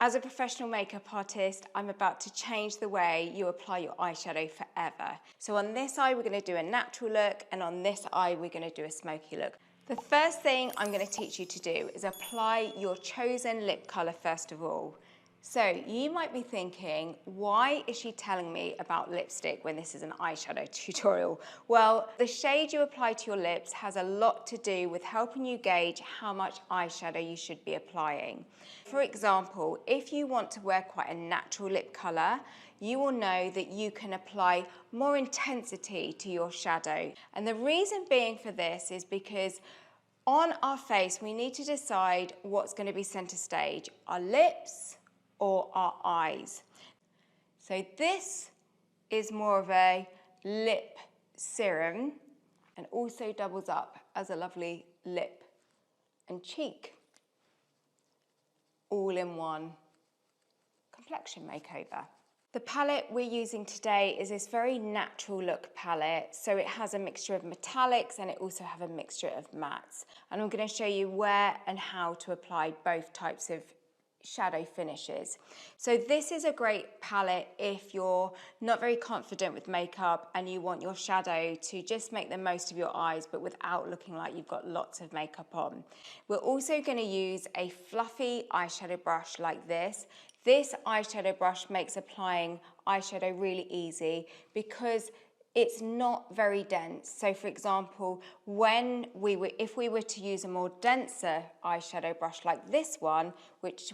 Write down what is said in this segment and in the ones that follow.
As a professional makeup artist, I'm about to change the way you apply your eyeshadow forever. So on this eye, we're going to do a natural look, and on this eye, we're going to do a smoky look. The first thing I'm going to teach you to do is apply your chosen lip colour first of all. So you might be thinking, why is she telling me about lipstick when this is an eyeshadow tutorial? Well, the shade you apply to your lips has a lot to do with helping you gauge how much eyeshadow you should be applying. For example, if you want to wear quite a natural lip colour, you will know that you can apply more intensity to your shadow. And the reason being for this is because on our face, we need to decide what's going to be centre stage, our lips or our eyes. So this is more of a lip serum and also doubles up as a lovely lip and cheek all-in-one complexion makeover. The palette we're using today is this very natural look palette, so it has a mixture of metallics and it also has a mixture of mattes. And I'm going to show you where and how to apply both types of shadow finishes. So this is a great palette if you're not very confident with makeup and you want your shadow to just make the most of your eyes but without looking like you've got lots of makeup on. We're also going to use a fluffy eyeshadow brush like this. This eyeshadow brush makes applying eyeshadow really easy because it's not very dense. So for example, if we were to use a more denser eyeshadow brush like this one,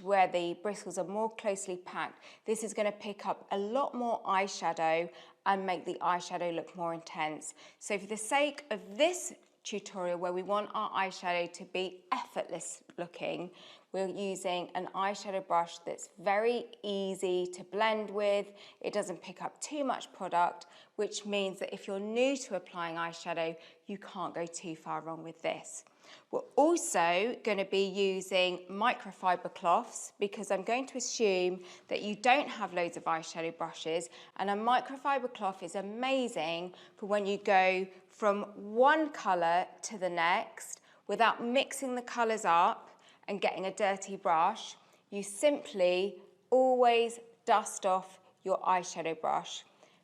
where the bristles are more closely packed, this is going to pick up a lot more eyeshadow and make the eyeshadow look more intense. So for the sake of this tutorial where we want our eyeshadow to be effortless looking, we're using an eyeshadow brush that's very easy to blend with. It doesn't pick up too much product, which means that if you're new to applying eyeshadow, you can't go too far wrong with this. We're also going to be using microfiber cloths because I'm going to assume that you don't have loads of eyeshadow brushes, and a microfiber cloth is amazing for when you go from one colour to the next without mixing the colours up and getting a dirty brush. You simply always dust off your eyeshadow brush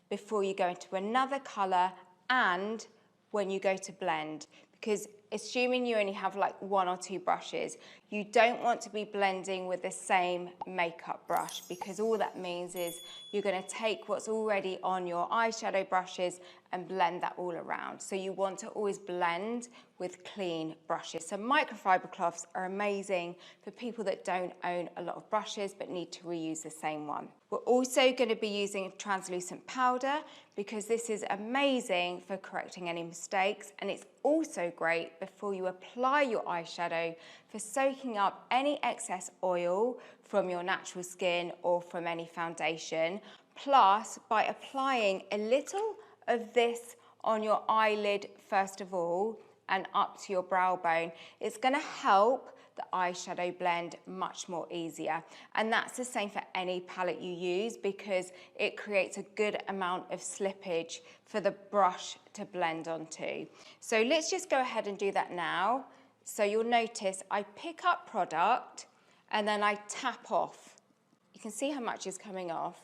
before you go into another colour and when you go to blend, because assuming you only have like one or two brushes, you don't want to be blending with the same makeup brush, because all that means is you're going to take what's already on your eyeshadow brushes and blend that all around. So you want to always blend with clean brushes. So microfiber cloths are amazing for people that don't own a lot of brushes but need to reuse the same one. We're also going to be using translucent powder because this is amazing for correcting any mistakes, and it's also great before you apply your eyeshadow for soaking up any excess oil from your natural skin or from any foundation. Plus, by applying a little of this on your eyelid first of all and up to your brow bone, it's going to help the eyeshadow blend much more easier. And that's the same for any palette you use because it creates a good amount of slippage for the brush to blend onto. So let's just go ahead and do that now. So you'll notice I pick up product and then I tap off. You can see how much is coming off,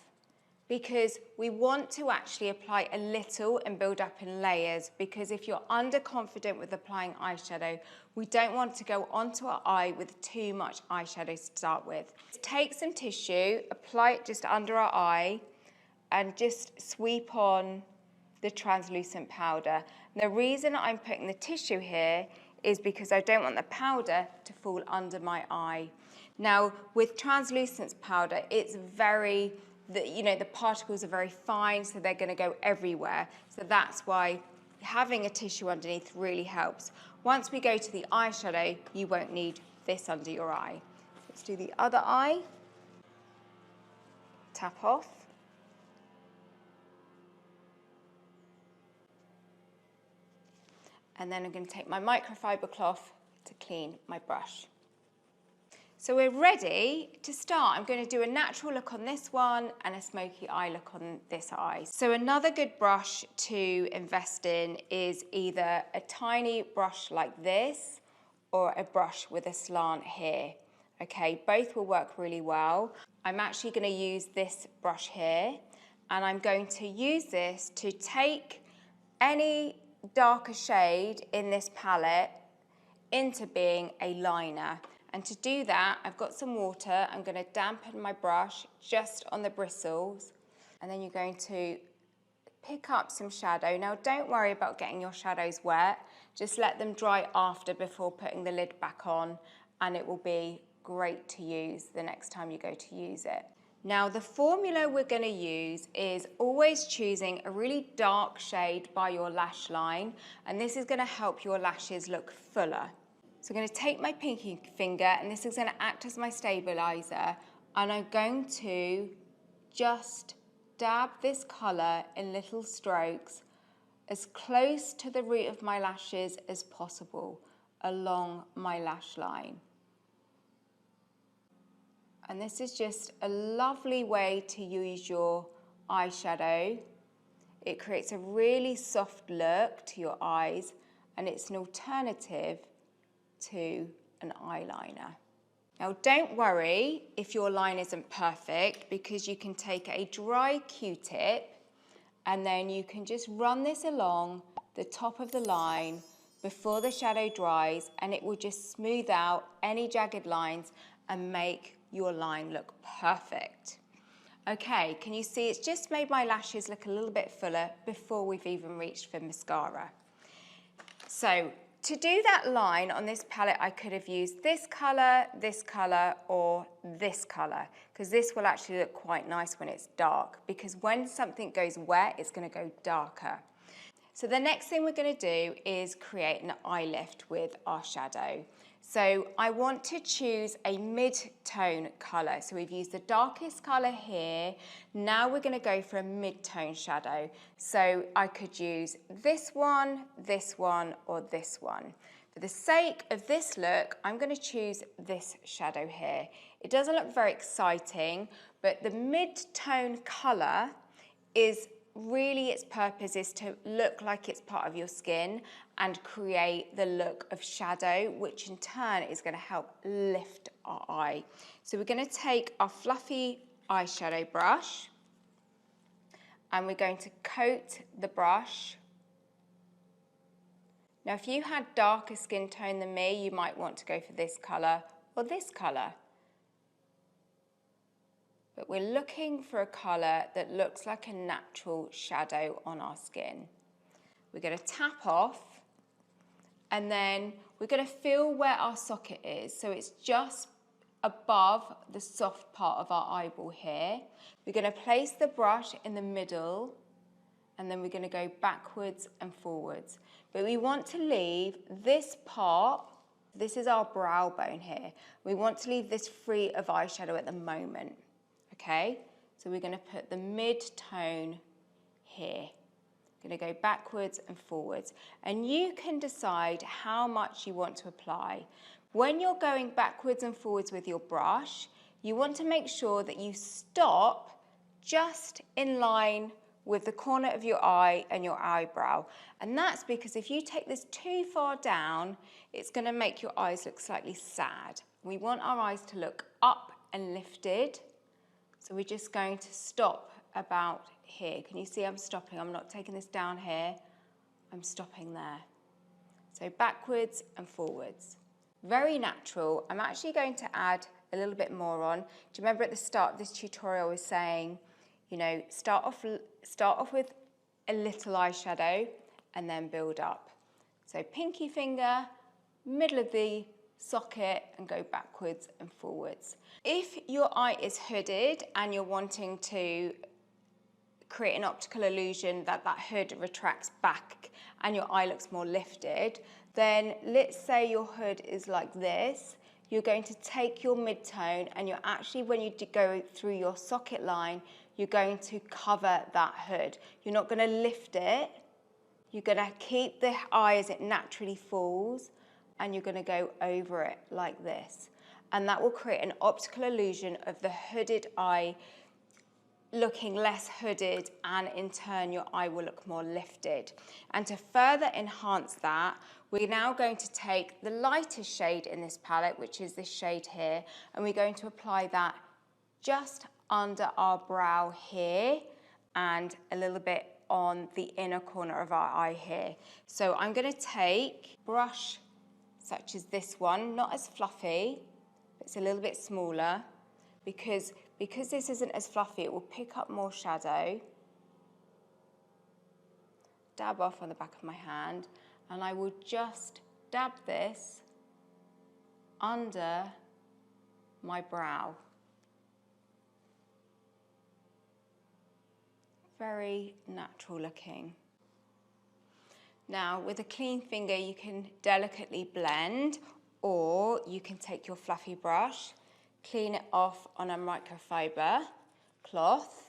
because we want to actually apply a little and build up in layers, because if you're underconfident with applying eyeshadow, we don't want to go onto our eye with too much eyeshadow to start with. Take some tissue, apply it just under our eye, and just sweep on the translucent powder. And the reason I'm putting the tissue here is because I don't want the powder to fall under my eye. Now, with translucent powder, it's the particles are very fine, so they're going to go everywhere. So that's why having a tissue underneath really helps. Once we go to the eyeshadow, you won't need this under your eye. Let's do the other eye. Tap off. And then I'm going to take my microfiber cloth to clean my brush. So we're ready to start. I'm going to do a natural look on this one and a smoky eye look on this eye. So another good brush to invest in is either a tiny brush like this or a brush with a slant here. Okay, both will work really well. I'm actually going to use this brush here, and I'm going to use this to take any darker shade in this palette into being a liner. And to do that, I've got some water. I'm going to dampen my brush just on the bristles, and then you're going to pick up some shadow. Now, don't worry about getting your shadows wet. Just let them dry after before putting the lid back on, and it will be great to use the next time you go to use it. Now, the formula we're going to use is always choosing a really dark shade by your lash line, and this is going to help your lashes look fuller. So I'm going to take my pinky finger, and this is going to act as my stabilizer, and I'm going to just dab this colour in little strokes as close to the root of my lashes as possible along my lash line. And this is just a lovely way to use your eyeshadow. It creates a really soft look to your eyes, and it's an alternative to an eyeliner. Now, don't worry if your line isn't perfect, because you can take a dry Q-tip and then you can just run this along the top of the line before the shadow dries, and it will just smooth out any jagged lines and make your line look perfect. Okay, can you see it's just made my lashes look a little bit fuller before we've even reached for mascara. So to do that line on this palette, I could have used this colour, or this colour, because this will actually look quite nice when it's dark, because when something goes wet, it's going to go darker. So the next thing we're going to do is create an eye lift with our shadow. So I want to choose a mid-tone colour. So we've used the darkest colour here. Now we're going to go for a mid-tone shadow. So I could use this one, or this one. For the sake of this look, I'm going to choose this shadow here. It doesn't look very exciting, but the mid-tone colour is really, its purpose is to look like it's part of your skin and create the look of shadow, which in turn is going to help lift our eye. So we're going to take our fluffy eyeshadow brush, and we're going to coat the brush. Now, if you had darker skin tone than me, you might want to go for this colour or this colour. But we're looking for a colour that looks like a natural shadow on our skin. We're going to tap off, and then we're going to feel where our socket is. So it's just above the soft part of our eyeball here. We're going to place the brush in the middle, and then we're going to go backwards and forwards. But we want to leave this part, this is our brow bone here. We want to leave this free of eyeshadow at the moment. Okay, so we're going to put the mid-tone here. Going to go backwards and forwards, and you can decide how much you want to apply. When you're going backwards and forwards with your brush, you want to make sure that you stop just in line with the corner of your eye and your eyebrow. And that's because if you take this too far down, it's going to make your eyes look slightly sad. We want our eyes to look up and lifted. So we're just going to stop about here. Can you see I'm stopping? I'm not taking this down here. I'm stopping there. So backwards and forwards. Very natural. I'm actually going to add a little bit more on. Do you remember at the start of this tutorial I was saying, you know, start off with a little eyeshadow and then build up. So pinky finger, middle of the socket, and go backwards and forwards. If your eye is hooded and you're wanting to create an optical illusion that that hood retracts back and your eye looks more lifted, then let's say your hood is like this. You're going to take your mid-tone, and you're actually, when you go through your socket line, you're going to cover that hood. You're not going to lift it. You're going to keep the eye as it naturally falls, and you're going to go over it like this. And that will create an optical illusion of the hooded eye looking less hooded, and in turn your eye will look more lifted. And to further enhance that, We're now going to take the lightest shade in this palette, which is this shade here, and we're going to apply that just under our brow here and a little bit on the inner corner of our eye here. So I'm going to take a brush such as this one, not as fluffy, it's a little bit smaller, because this isn't as fluffy, it will pick up more shadow. Dab off on the back of my hand, and I will just dab this under my brow. Very natural looking. Now, with a clean finger, you can delicately blend, or you can take your fluffy brush, clean it off on a microfiber cloth,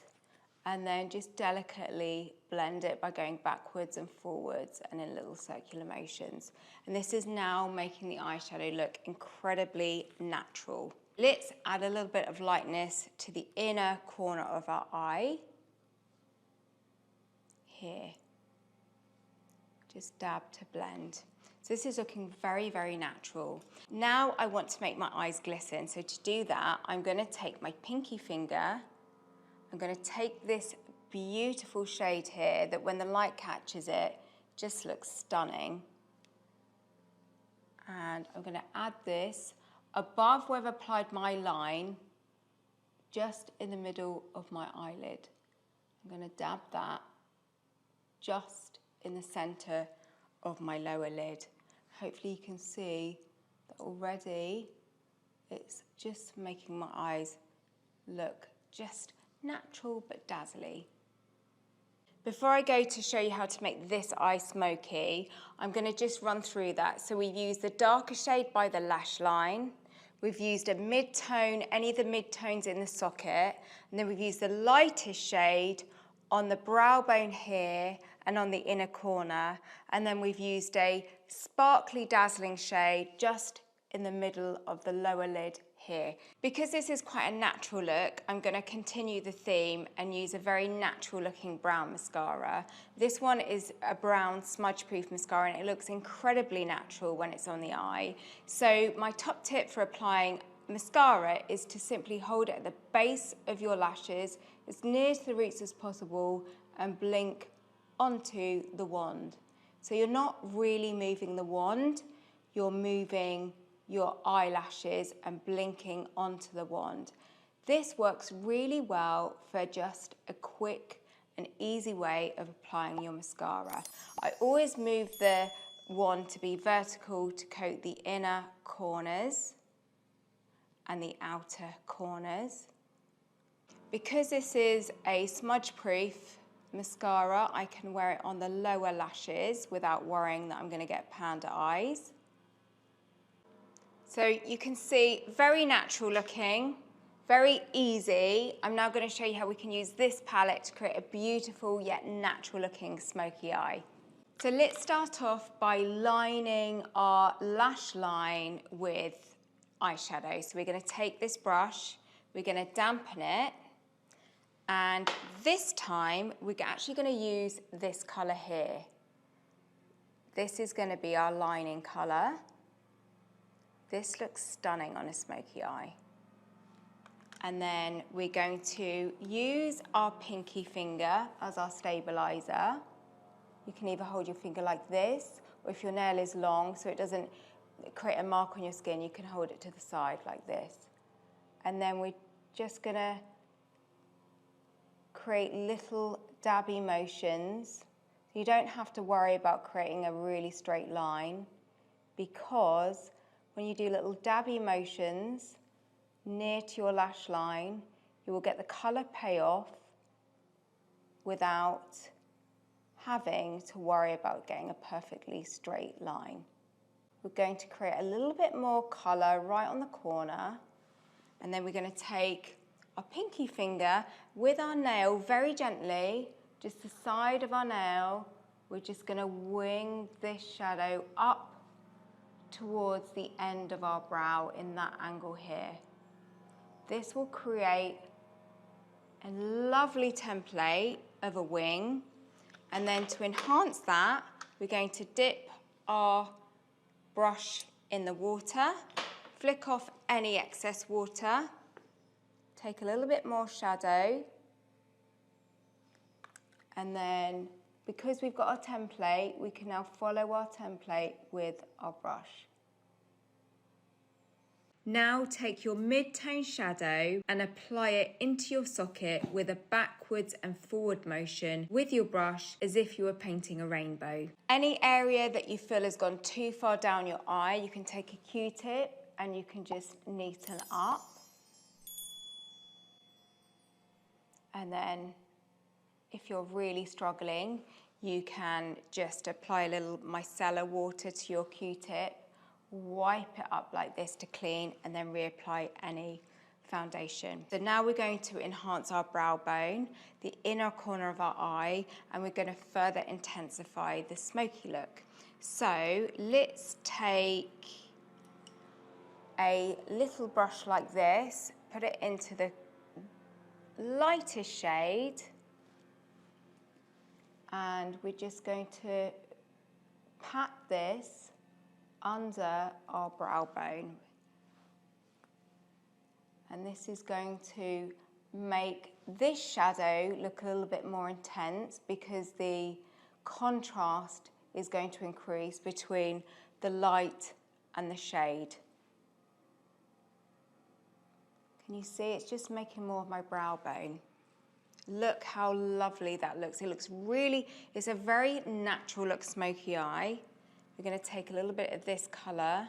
and then just delicately blend it by going backwards and forwards and in little circular motions. And this is now making the eyeshadow look incredibly natural. Let's add a little bit of lightness to the inner corner of our eye. Here. Just dab to blend. So this is looking very, very natural. Now I want to make my eyes glisten. So to do that, I'm going to take my pinky finger. I'm going to take this beautiful shade here that when the light catches it, just looks stunning. And I'm going to add this above where I've applied my line, just in the middle of my eyelid. I'm going to dab that just in the center of my lower lid. Hopefully you can see that already it's just making my eyes look just natural but dazzly. Before I go to show you how to make this eye smoky, I'm going to just run through that. So we've used the darker shade by the lash line, we've used a mid-tone, any of the mid-tones in the socket, and then we've used the lightest shade on the brow bone here and on the inner corner, and then we've used a sparkly dazzling shade just in the middle of the lower lid here. Because this is quite a natural look, I'm going to continue the theme and use a very natural looking brown mascara. This one is a brown smudge proof mascara and it looks incredibly natural when it's on the eye. So my top tip for applying mascara is to simply hold it at the base of your lashes as near to the roots as possible and blink onto the wand. So you're not really moving the wand, you're moving your eyelashes and blinking onto the wand. This works really well for just a quick and easy way of applying your mascara. I always move the wand to be vertical to coat the inner corners and the outer corners. Because this is a smudge proof mascara, I can wear it on the lower lashes without worrying that I'm going to get panda eyes. So you can see, very natural looking, very easy. I'm now going to show you how we can use this palette to create a beautiful yet natural looking smoky eye. So let's start off by lining our lash line with eyeshadow. So we're going to take this brush, we're going to dampen it, and this time we're actually going to use this colour here. This is going to be our lining colour. This looks stunning on a smoky eye. And then we're going to use our pinky finger as our stabilizer. You can either hold your finger like this, or if your nail is long so it doesn't create a mark on your skin, you can hold it to the side like this. And then we're just gonna create little dabby motions. You don't have to worry about creating a really straight line, because when you do little dabby motions near to your lash line, you will get the colour payoff without having to worry about getting a perfectly straight line. We're going to create a little bit more colour right on the corner, and then we're going to take our pinky finger with our nail very gently, just the side of our nail, we're just going to wing this shadow up towards the end of our brow in that angle here. This will create a lovely template of a wing, and then to enhance that, we're going to dip our brush in the water, flick off any excess water, take a little bit more shadow, and then because we've got our template, we can now follow our template with our brush. Now take your mid-tone shadow and apply it into your socket with a backwards and forward motion with your brush as if you were painting a rainbow. Any area that you feel has gone too far down your eye, you can take a Q-tip and you can just neaten up. And then if you're really struggling, you can just apply a little micellar water to your Q-tip, wipe it up like this to clean, and then reapply any foundation. So now we're going to enhance our brow bone, the inner corner of our eye, and we're going to further intensify the smoky look. So let's take a little brush like this, put it into the lightest shade, and we're just going to pat this under our brow bone. And this is going to make this shadow look a little bit more intense because the contrast is going to increase between the light and the shade. Can you see? It's just making more of my brow bone. Look how lovely that looks. It looks really, it's a very natural look smoky eye. We're going to take a little bit of this colour,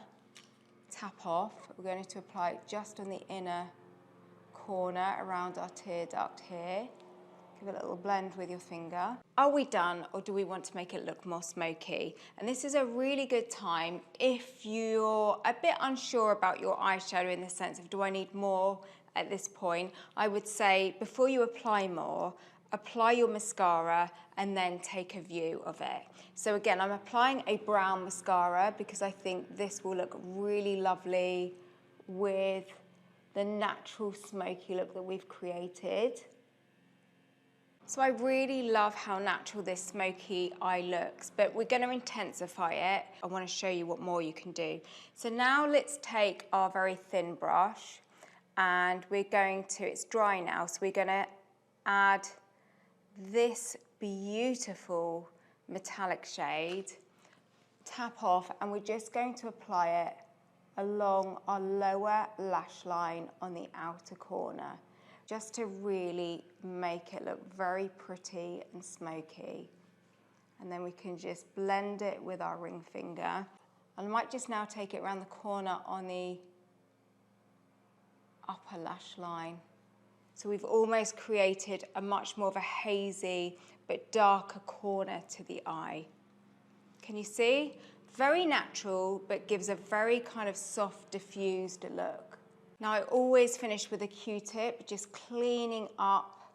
tap off. We're going to apply it just on the inner corner around our tear duct here. Give it a little blend with your finger. Are we done, or do we want to make it look more smoky? And this is a really good time if you're a bit unsure about your eyeshadow in the sense of, do I need more at this point? I would say before you apply more, apply your mascara and then take a view of it. So again, I'm applying a brown mascara because I think this will look really lovely with the natural smoky look that we've created. So I really love how natural this smoky eye looks, but we're going to intensify it. I want to show you what more you can do. So now let's take our very thin brush and we're going to, it's dry now, so we're going to add this beautiful metallic shade, tap off, and we're just going to apply it along our lower lash line on the outer corner, just to really make it look very pretty and smoky. And then we can just blend it with our ring finger. I might just now take it around the corner on the upper lash line. So we've almost created a much more of a hazy but darker corner to the eye. Can you see? Very natural, but gives a very kind of soft, diffused look. Now I always finish with a Q-tip, just cleaning up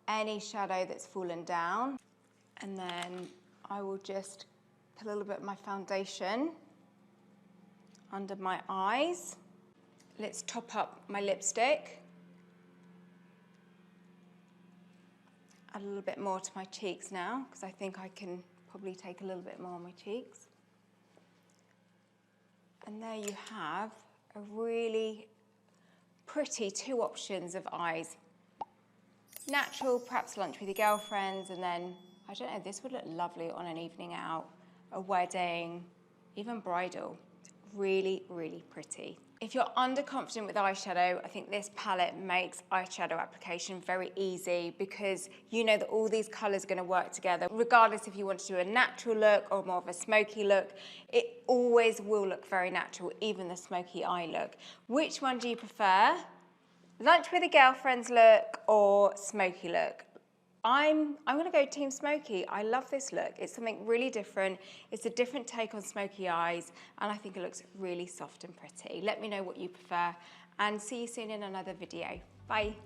any shadow that's fallen down. And then I will just put a little bit of my foundation under my eyes. Let's top up my lipstick. Add a little bit more to my cheeks now, because I think I can probably take a little bit more on my cheeks. And there you have a really pretty two options of eyes. Natural, perhaps lunch with your girlfriends, and then, I don't know, this would look lovely on an evening out, a wedding, even bridal. Really, really pretty. If you're underconfident with eyeshadow, I think this palette makes eyeshadow application very easy because you know that all these colours are going to work together. Regardless if you want to do a natural look or more of a smoky look, it always will look very natural, even the smoky eye look. Which one do you prefer? Lunch with a girlfriend's look or smoky look? I'm going to go Team Smoky. I love this look. It's something really different. It's a different take on smoky eyes, and I think it looks really soft and pretty. Let me know what you prefer, and see you soon in another video. Bye.